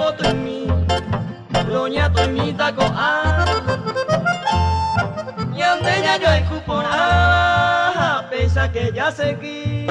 voto en mí, doña Toñita Coa. Y ante ella yo escuponaba, pese que ya seguí.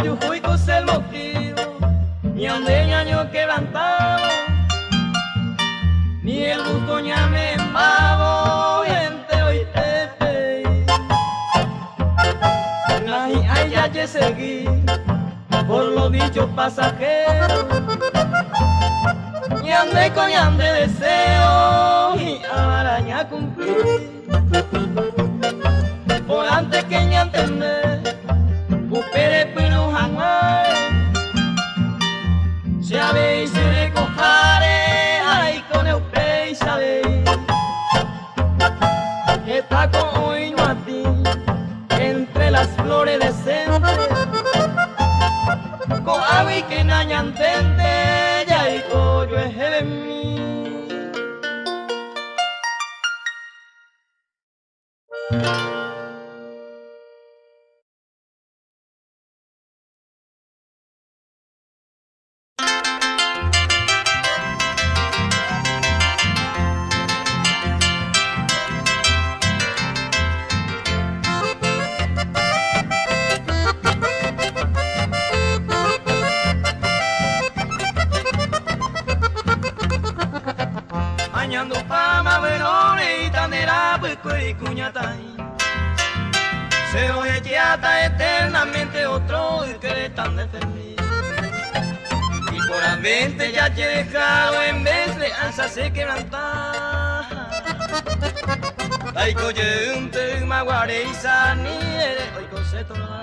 Yo fui con el motivo, ni donde ñaño quebrantado, ni el gusto ña me embabo, y entero y tepe. Nahi ay ya ye seguí, por los dichos pasajeros, y ande con ande deseo, y ahora ña cumplí. Por antes que ña entender, upere pino hanguay, sabéis se recojare, ay con eupe sabéis, está con hoy no a ti, entre las flores decentes, con agua y que naña entente, ya y coyo es de mí. Añando fama verone y tandera pues y cuñatay. Se oye chiata eternamente otro y que le tan defendido. Y por ambiente ya te he dejado en vez de ansa se quebranta. Ay coye un te maguare y sani hoy concepto no.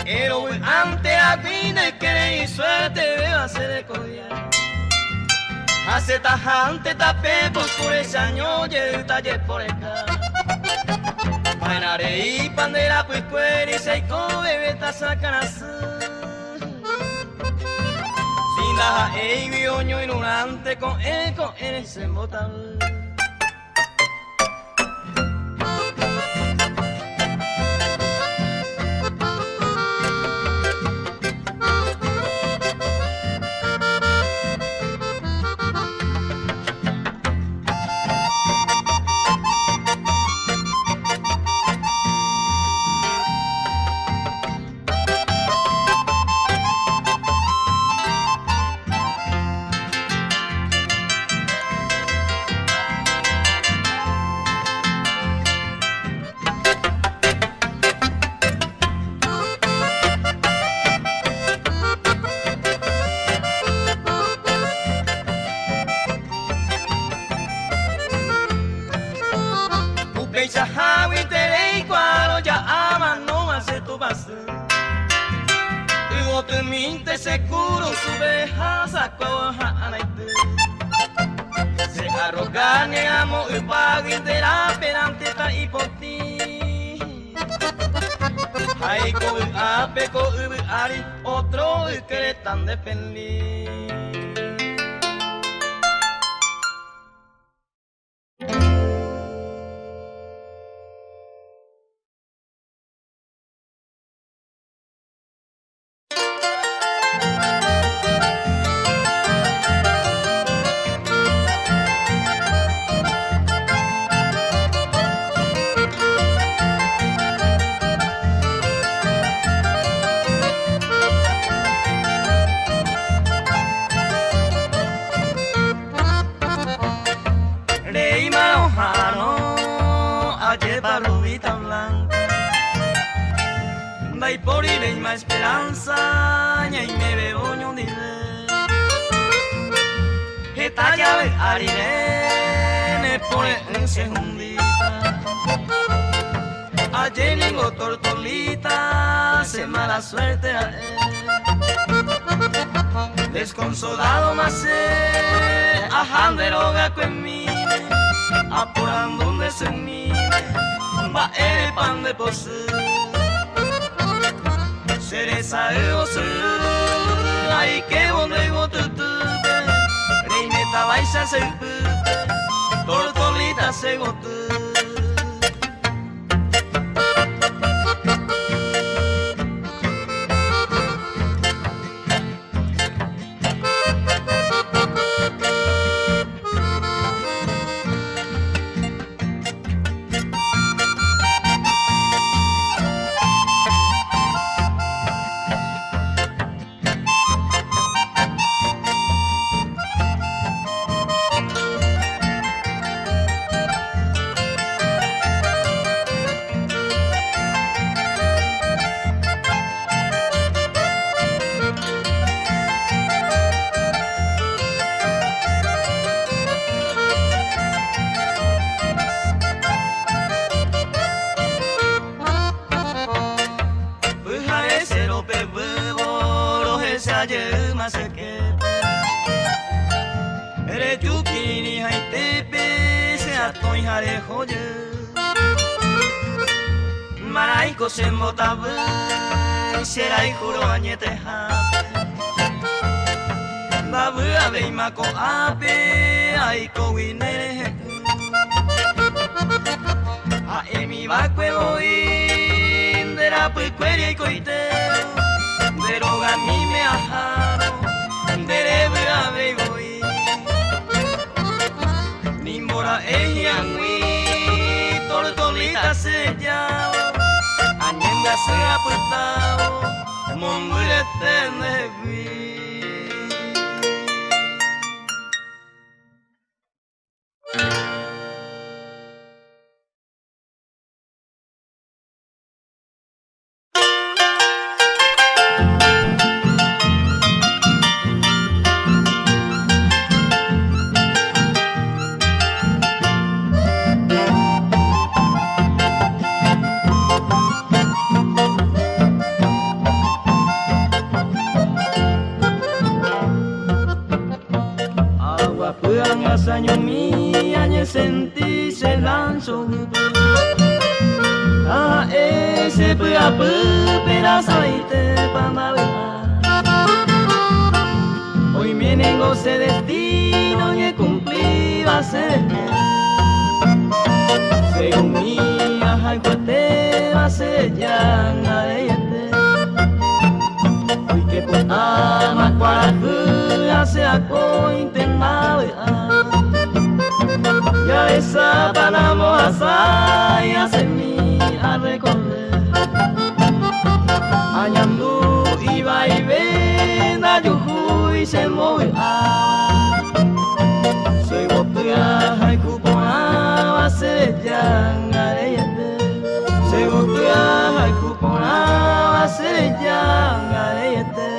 Pero ante a fin de querer y suerte veo hacer de collar. Hace tajante tapé por ese año y el taller por acá. Panare y pandera pues puede y se bebé ta sacan así. Sin la e bioño ignorante con eco en ese botal. Hawi te cuando ya aman no hace tu base. Y tu mente seguro sube a saco a naite. Se arrogan y amo y paguen de la perante ta y por ti. Hay co a peco y ari otro que le tan de feliz. lleva rubita blanca. Dai por y veima esperanza, y me veo un dile. Esta llave harine, me pone un segundita. Ayer ningo tortolita, se mala suerte a él. Desconsolado más ajandero gaco en mí, apurando un desemine, va el pan de pose. Cereza el oso, ay que bonde gotute, rey meta baixa se pute, tortolita se gote. Maraiko se motabu, serai juro añete hape. Babu abe imako ape, aiko winere. A emi bakwe boi, dera puikweri koitero, deroga mi me ajaro, derebu abe boi. Nimbora ejiangui, tortolita se llama. Añenga se ha apretado, monguete nevi. Año mi año sentí se lanzó a ese pedazo y te pamabela. Hoy mi negocio destino y cumplí va a ser según mi ajá te va a ser ya nadie. Hoy que por ama cuara se acointe mabela. Ya esa panamos a y hace mi a recorrer. Añandu iba y ven a yuju y se mueve a. Soy botea hay cupona va a ser ya ngareyete. Soy botea hay cupona va a ser ya ngareyete.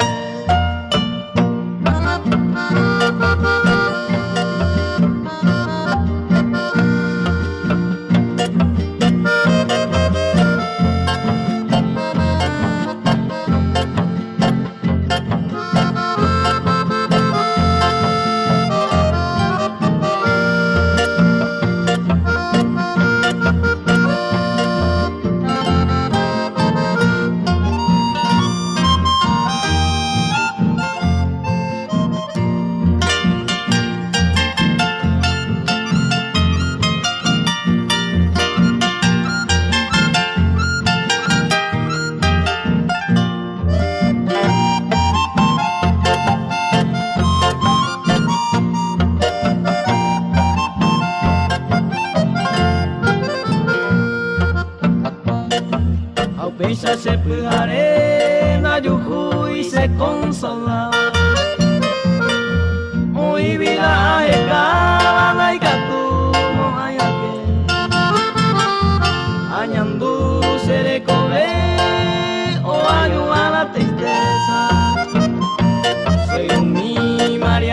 Pensa se arena yuju y se consolaba. Hoy vida ecaba y catumo ayake.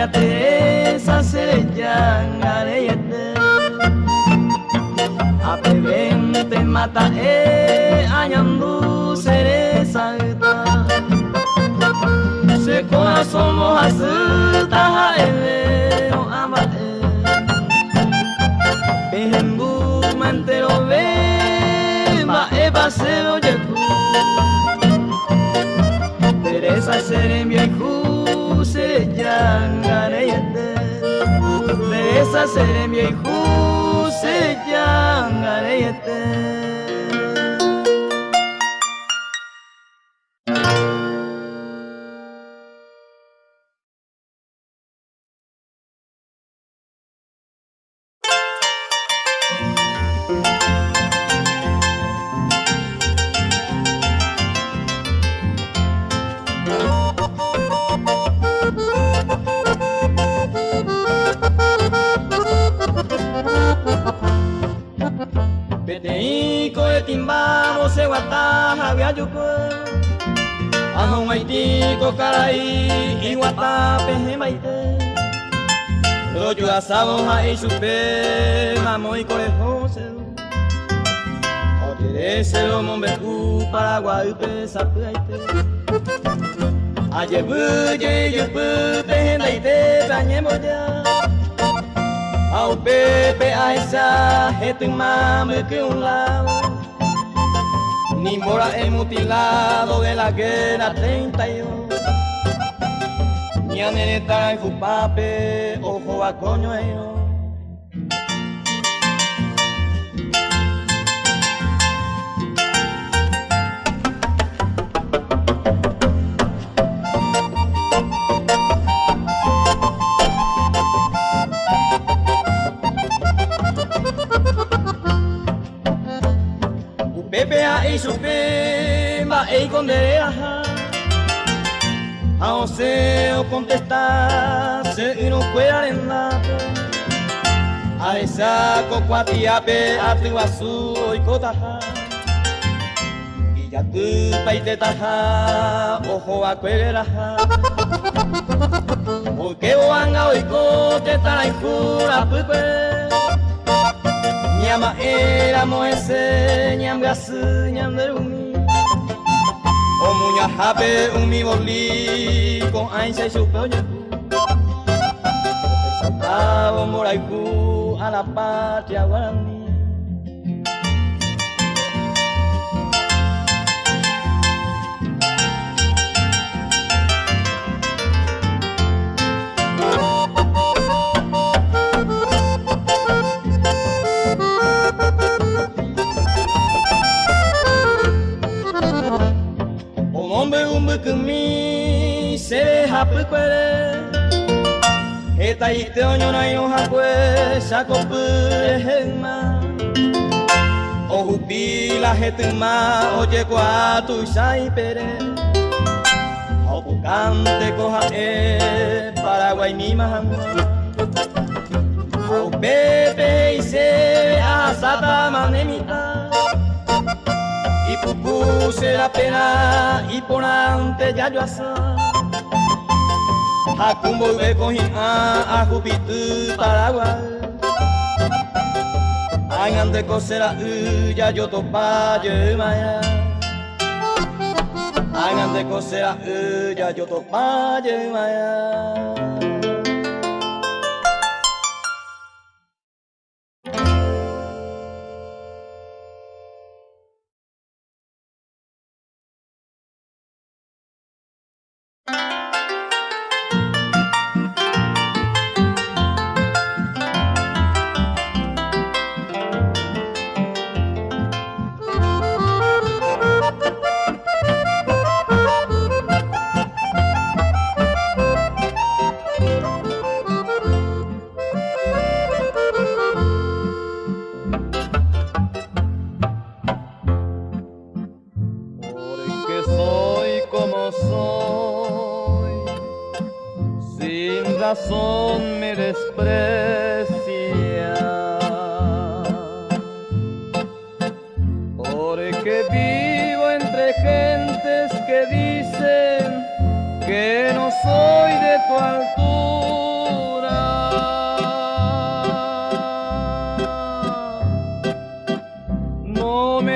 te esa serella gareyete apevente mata añandu seresa se corazón mohasa taha o ama Pehembu mantero ve ma paseo yeku Teresa serembia iku sejangareyete Teresa serembia iku sejangareyete Peteiko e timbamo se wataha viajuko Ahon waitiko karai i watape hemaite Roju asabo hai supe mamoi korehose Oterese lo mombeku paraguay pe sapuaite Ayebu yeyebu pehendaite pañemoya Ao pepe a esa mame que un lado Ni mora el mutilado de la guerra 32 Ni a neneta en jupape, ojo a coño ellos Pepe a supe ma condera a oseo contestar se uno pueda arendate a esa cocuatiape a tu asu y cotaja y ya tu paite taja ojo a cueraja porque boanga hoy cote estará en cura pupe Nyama éramos ese, nyam gasu, nyam derumi Omunya habe umi boli, con ainse supeo yeku Saltaba moraiku a la patria guaraní Kumi se hapu kwere Eta ite onyo na yo hakwe Shakopu hema Ohupi la hetuma Oye kwa tu shai pere Opukante koha Paraguay mi mahama Au pepe ise Asata manemita Y pupuse la pena y por ante ya yo asa Hakumbo ve cojín a Jupitu Paraguay Hagan de cosera ya yo topa yo maya Hagan de cosera ya yo topa yo maya Razón me desprecia porque vivo entre gentes que dicen que no soy de tu altura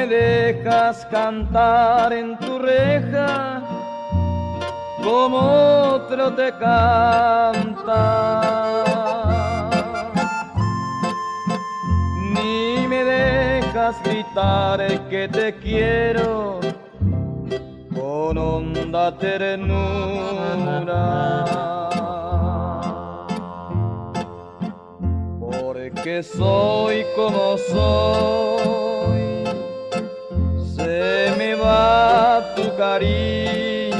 me dejas cantar en tu reja como otro te canta, ni me dejas gritar que te quiero con honda ternura, porque soy como soy, se me va tu cariño,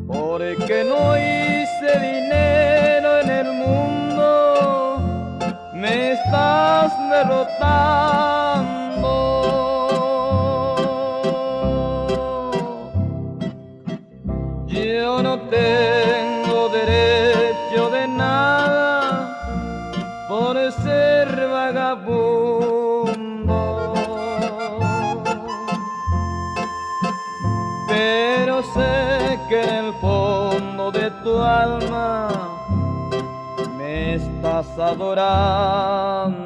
porque no hice dinero en el mundo, me estás derrotando. Yo no tengo derecho de nada por ser vagabundo, pero sé que en el fondo de tu alma me estás adorando.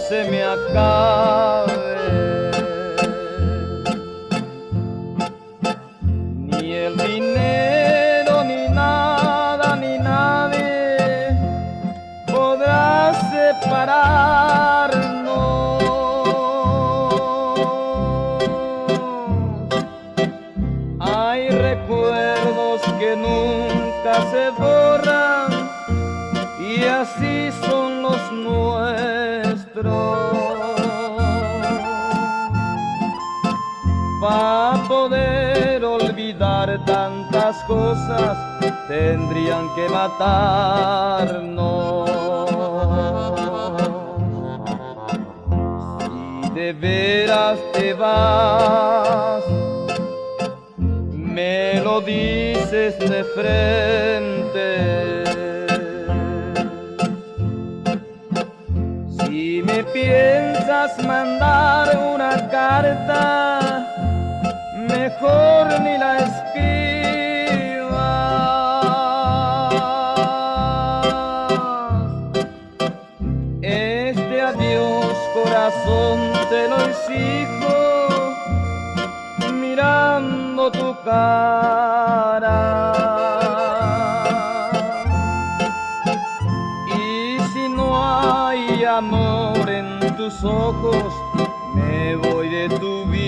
Se me acabe, ni el dinero, ni nada, ni nadie podrá separarnos. Hay recuerdos que nunca se borran y así son los nuestros. Para poder olvidar tantas cosas tendrían que matarnos. Si de veras te vas, me lo dices de frente. Si me piensas mandar una carta, mejor ni la escribas. Este adiós, corazón, te lo exijo mirando tu cara. Y si no hay amor en tus ojos, me voy de tu vida.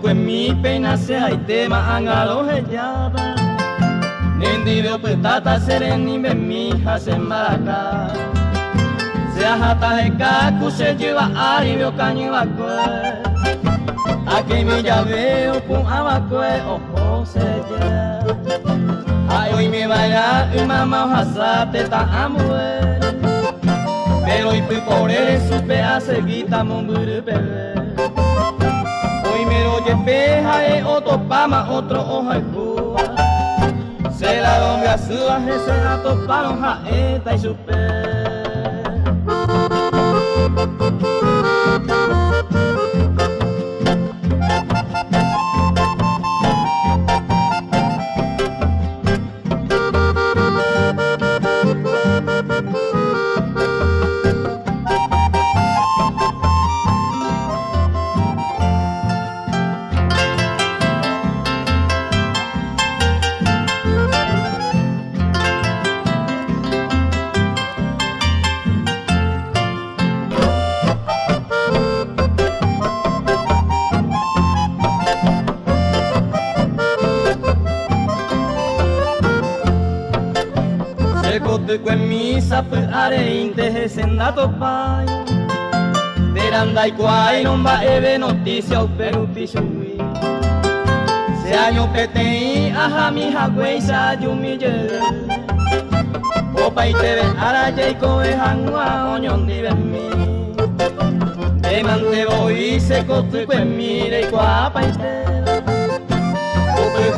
En mi pena se hay tema angalo hejada Nindi veo petata sereni be mi hasen baraka Se ajata heka kuse lleva ari veo caño bakwe Aquí mi ya veo pun abakwe ojo se ya Ay hoy me vaya y mamá hojasate ta amue Pero y por él supe a seguita mumburu bebé Primero yepeja e otro pama, otro hoja y cuba Se la donde a su aje se la toparon jaeta y supe tu misa are inte senda topai Veranda y cuay no va eve noticia o peruti shui Se año petei aja mi hagüey sa yumi ye Opa y te ve ara jaiko e hangua oñon di mi De mante voy se cotu mire y cuapa y te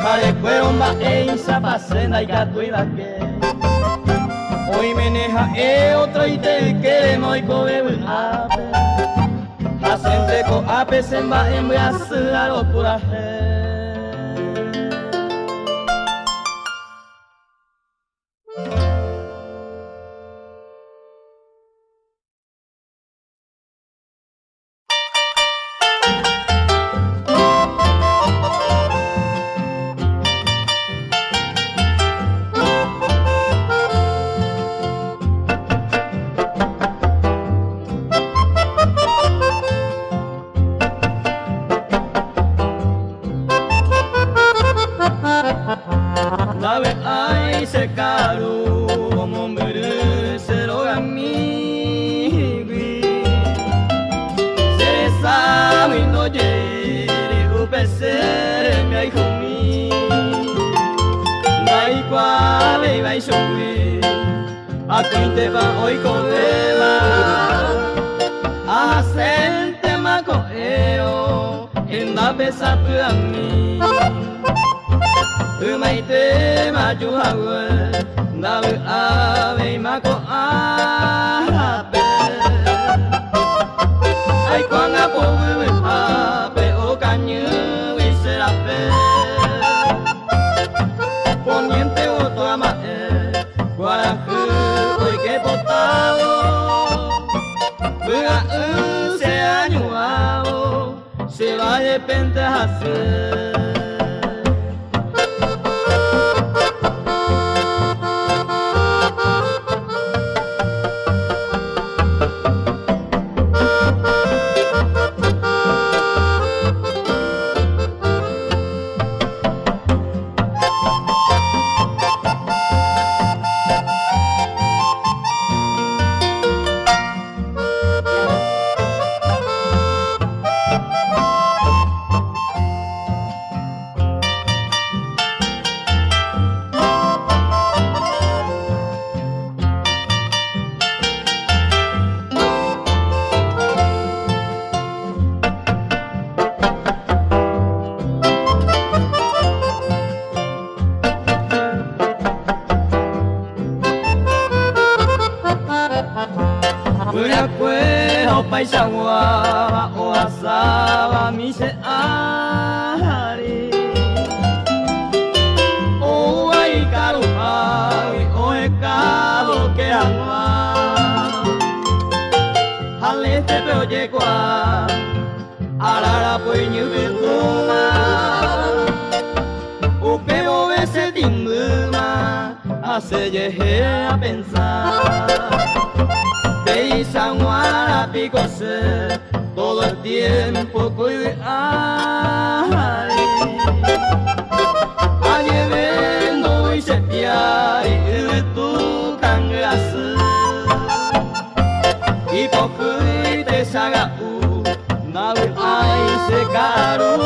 Jare cuero ma eisa pasenda y gato y vaque Hoy meneja otro y te queremos y cobe ape Hacente ko ape semba en brazo a lo puraje Aquí te va hoy con ela Hacente macoeo En la besa a mí Umaite majuhawe Nabe ave mako ape Ay cuan apo ape o cañu y serape Poniente otro amae Guarajú se ha añuado, se va de repente a hacer. Paisawa o asaba mi se ari o ai caro ai o e cabo que agua halete pero llegó arara puñu betuma o peo ese timuma hace llegué a pensar Sanguara picose todo el tiempo cuide ay Ayevendo y se piari y tu cangrasa Y poco te saga nawe ay se caro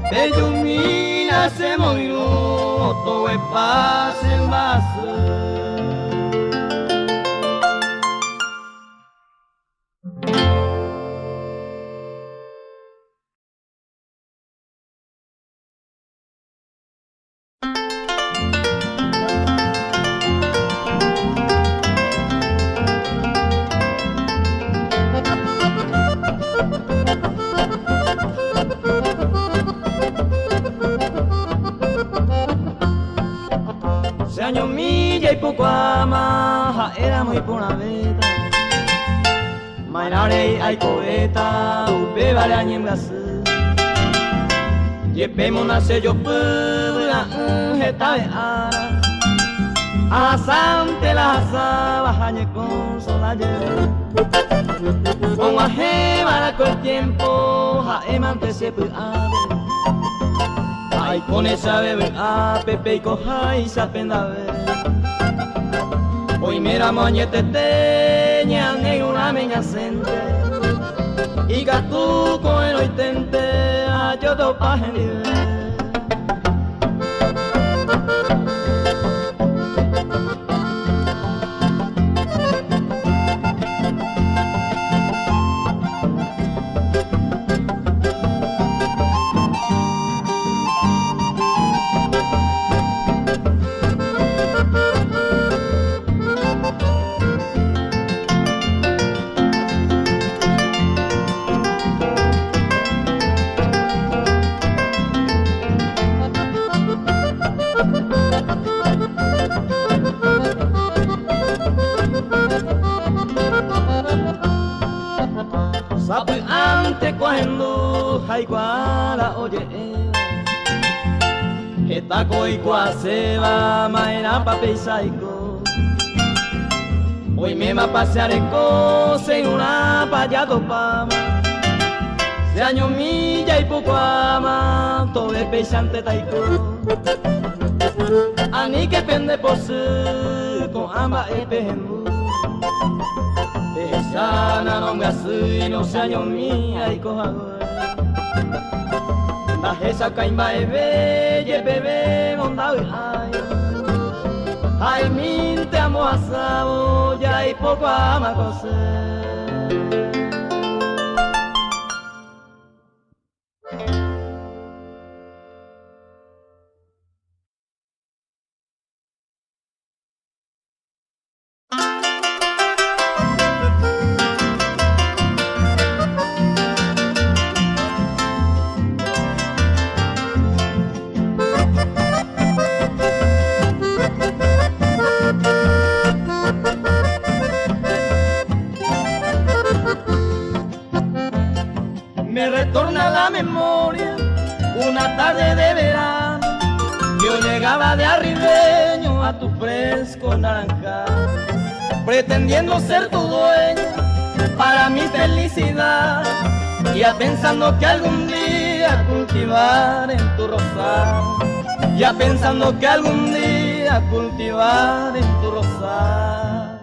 Te ilumina se moirú todo es paz en base año milla y poco ama era muy por una veta Mainare ay poeta ube vale añem gasu Yepemo nace yo pubra jeta de ara Asante la asaba jañe con solaye Con aje maraco el tiempo jaemante se pu ave Ay, con esa bebé a Pepe y coja y se apenda a ver Hoy mira moñete teña en una meña sente y que tú con el oitente a yo te paje nivel. Sabe ante cuando hay guara oye esta coicua se va maena pa peisaico hoy me va pasearé cose en una payado pama se año milla y poco ama todo es peisante taiko ani que pende pose con amba e pejembu sana no me así no se año mía y coja la esa caimba e bebe monda ay min te amo asado ya y poco ama coser me retorna la memoria una tarde de verano. Yo llegaba de arribeño a tu fresco naranja, pretendiendo ser tu dueña para mi felicidad, ya pensando que algún día cultivar en tu rosal, ya pensando que algún día cultivar en tu rosal.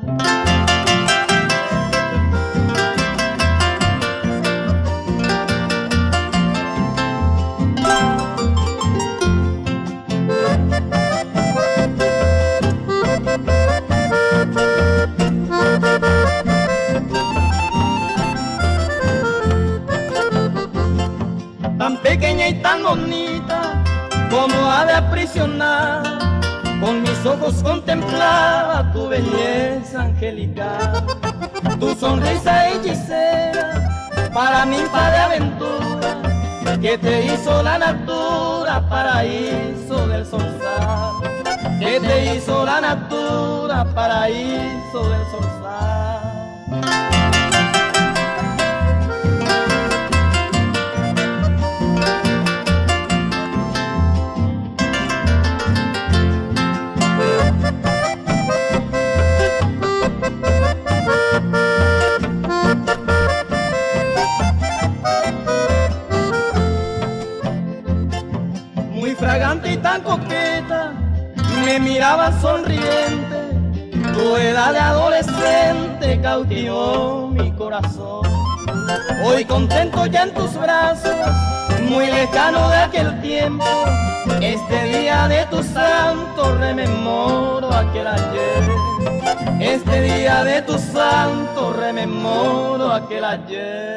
Tan pequeña y tan bonita, como ha de aprisionar, con mis ojos contemplaba tu belleza angelical, tu sonrisa hechicera, para mí de aventura, que te hizo la natura, paraíso del solsal, que te hizo la natura, paraíso del solsal. Fragante y tan coqueta, me miraba sonriente, tu edad de adolescente cautivó mi corazón. Hoy contento ya en tus brazos, muy lejano de aquel tiempo, este día de tu santo rememoro aquel ayer. Este día de tu santo rememoro aquel ayer.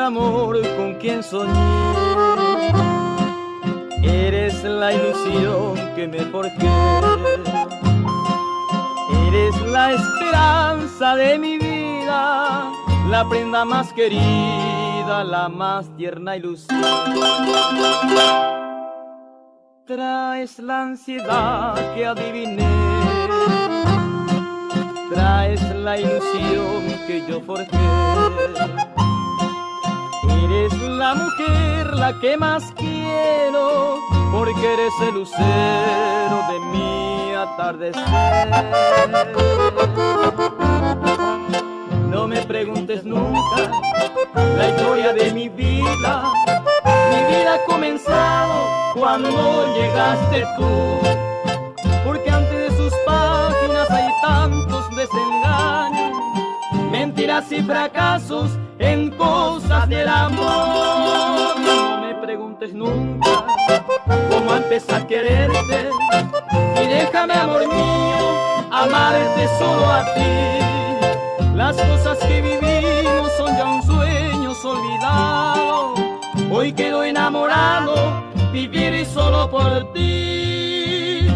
amor con quien soñé. Eres la ilusión que me forjé. Eres la esperanza de mi vida, la prenda más querida, la más tierna ilusión. Traes la ansiedad que adiviné, traes la ilusión que yo forjé. Eres la mujer la que más quiero, porque eres el lucero de mi atardecer. No me preguntes nunca la historia de mi vida ha comenzado cuando llegaste tú, porque antes de sus páginas hay tantos desengaños, mentiras y fracasos en cosas del amor. No me preguntes nunca cómo empezar a quererte, y déjame, amor mío, amarte solo a ti. Las cosas que vivimos son ya un sueño olvidado. Hoy quedo enamorado, vivir solo por ti.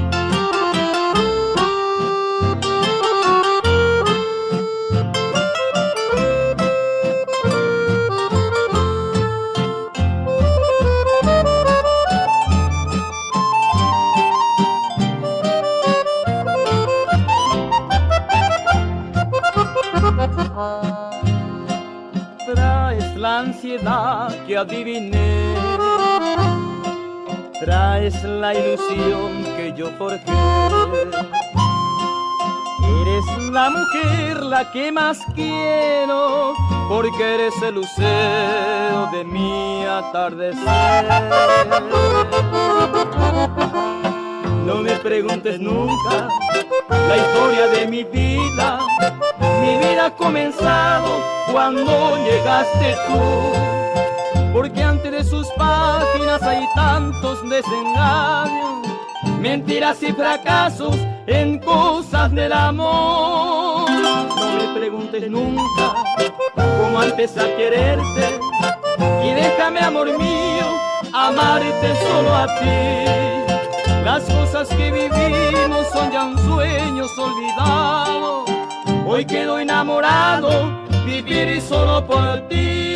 Traes la ansiedad que adiviné, traes la ilusión que yo forjé. Eres la mujer la que más quiero, porque eres el lucero de mi atardecer. No me preguntes nunca la historia de mi vida ha comenzado cuando llegaste tú, porque antes de sus páginas hay tantos desengaños, mentiras y fracasos en cosas del amor. No me preguntes nunca cómo empecé a quererte, y déjame, amor mío, amarte solo a ti. Las cosas que vivimos son ya un sueño olvidado. Hoy quedo enamorado, vivir solo por ti.